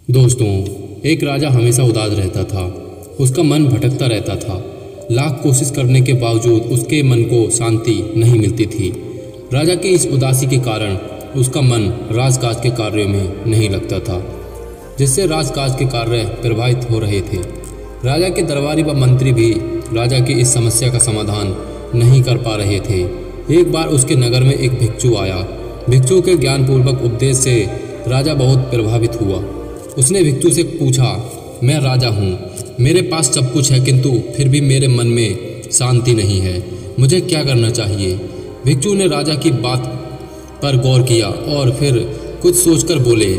दोस्तों, एक राजा हमेशा उदास रहता था। उसका मन भटकता रहता था। लाख कोशिश करने के बावजूद उसके मन को शांति नहीं मिलती थी। राजा की इस उदासी के कारण उसका मन राजकाज के कार्यों में नहीं लगता था, जिससे राजकाज के कार्य प्रभावित हो रहे थे। राजा के दरबारी व मंत्री भी राजा की इस समस्या का समाधान नहीं कर पा रहे थे। एक बार उसके नगर में एक भिक्षु आया। भिक्षु के ज्ञानपूर्वक उपदेश से राजा बहुत प्रभावित हुआ। उसने भिक्षु से पूछा, मैं राजा हूँ, मेरे पास सब कुछ है, किंतु फिर भी मेरे मन में शांति नहीं है। मुझे क्या करना चाहिए? भिक्षु ने राजा की बात पर गौर किया और फिर कुछ सोचकर बोले,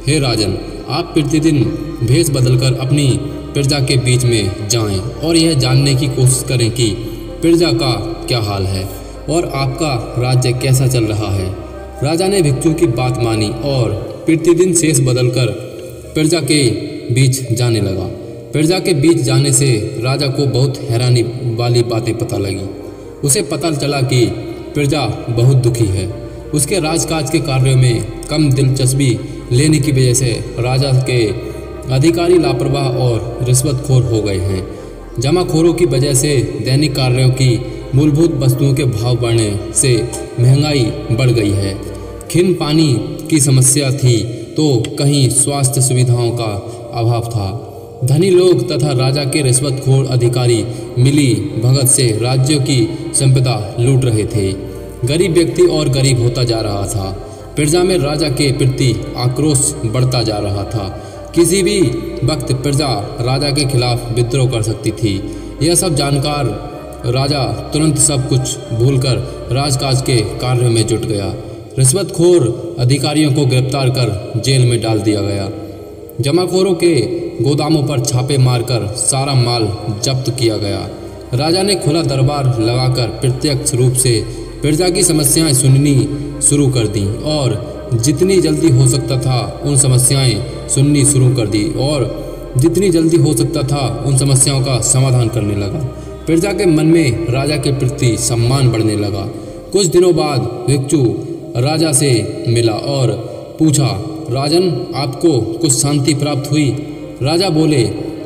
हे राजन, आप प्रतिदिन भेष बदलकर अपनी प्रजा के बीच में जाएं और यह जानने की कोशिश करें कि प्रजा का क्या हाल है और आपका राज्य कैसा चल रहा है। राजा ने भिक्षु की बात मानी और प्रतिदिन शेष बदलकर प्रजा के बीच जाने लगा। प्रजा के बीच जाने से राजा को बहुत हैरानी वाली बातें पता लगी। उसे पता चला कि प्रजा बहुत दुखी है। उसके राजकाज के कार्यों में कम दिलचस्पी लेने की वजह से राजा के अधिकारी लापरवाह और रिश्वतखोर हो गए हैं। जमाखोरों की वजह से दैनिक कार्यों की मूलभूत वस्तुओं के भाव बढ़ने से महंगाई बढ़ गई है। खिन पानी की समस्या थी तो कहीं स्वास्थ्य सुविधाओं का अभाव था। धनी लोग तथा राजा के रिश्वतखोर अधिकारी मिली भगत से राज्यों की संपदा लूट रहे थे। गरीब व्यक्ति और गरीब होता जा रहा था। प्रजा में राजा के प्रति आक्रोश बढ़ता जा रहा था। किसी भी वक्त प्रजा राजा के खिलाफ विद्रोह कर सकती थी। यह सब जानकार राजा तुरंत सब कुछ भूलकर राजकाज के कार्यों में जुट गया। रिश्वतखोर अधिकारियों को गिरफ्तार कर जेल में डाल दिया गया। जमाखोरों के गोदामों पर छापे मारकर सारा माल जब्त किया गया। राजा ने खुला दरबार लगाकर प्रत्यक्ष रूप से प्रजा की समस्याएं सुननी शुरू कर दी और जितनी जल्दी हो सकता था उन समस्याएं सुननी शुरू कर दी और जितनी जल्दी हो सकता था उन समस्याओं का समाधान करने लगा। प्रजा के मन में राजा के प्रति सम्मान बढ़ने लगा। कुछ दिनों बाद भिक्षु राजा से मिला और पूछा, राजन, आपको कुछ शांति प्राप्त हुई? राजा बोले,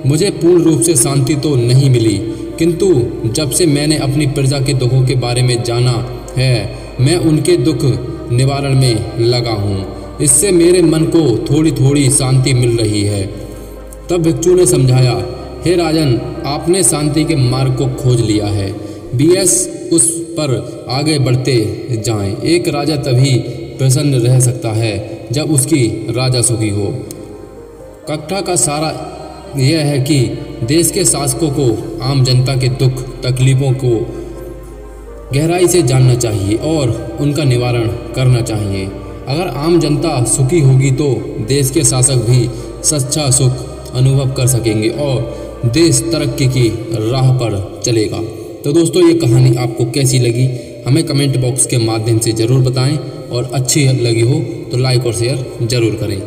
मुझे पूर्ण रूप से शांति तो नहीं मिली, किंतु जब से मैंने अपनी प्रजा के दुखों के बारे में जाना है, मैं उनके दुख निवारण में लगा हूँ। इससे मेरे मन को थोड़ी थोड़ी शांति मिल रही है। तब भिक्षु ने समझाया, हे राजन, आपने शांति के मार्ग को खोज लिया है। उस पर आगे बढ़ते जाएं। एक राजा तभी प्रसन्न रह सकता है जब उसकी राजा सुखी हो। कथा का सारा यह है कि देश के शासकों को आम जनता के दुख तकलीफों को गहराई से जानना चाहिए और उनका निवारण करना चाहिए। अगर आम जनता सुखी होगी तो देश के शासक भी सच्चा सुख अनुभव कर सकेंगे और देश तरक्की की राह पर चलेगा। तो दोस्तों, ये कहानी आपको कैसी लगी हमें कमेंट बॉक्स के माध्यम से ज़रूर बताएं और अच्छी लगी हो तो लाइक और शेयर ज़रूर करें।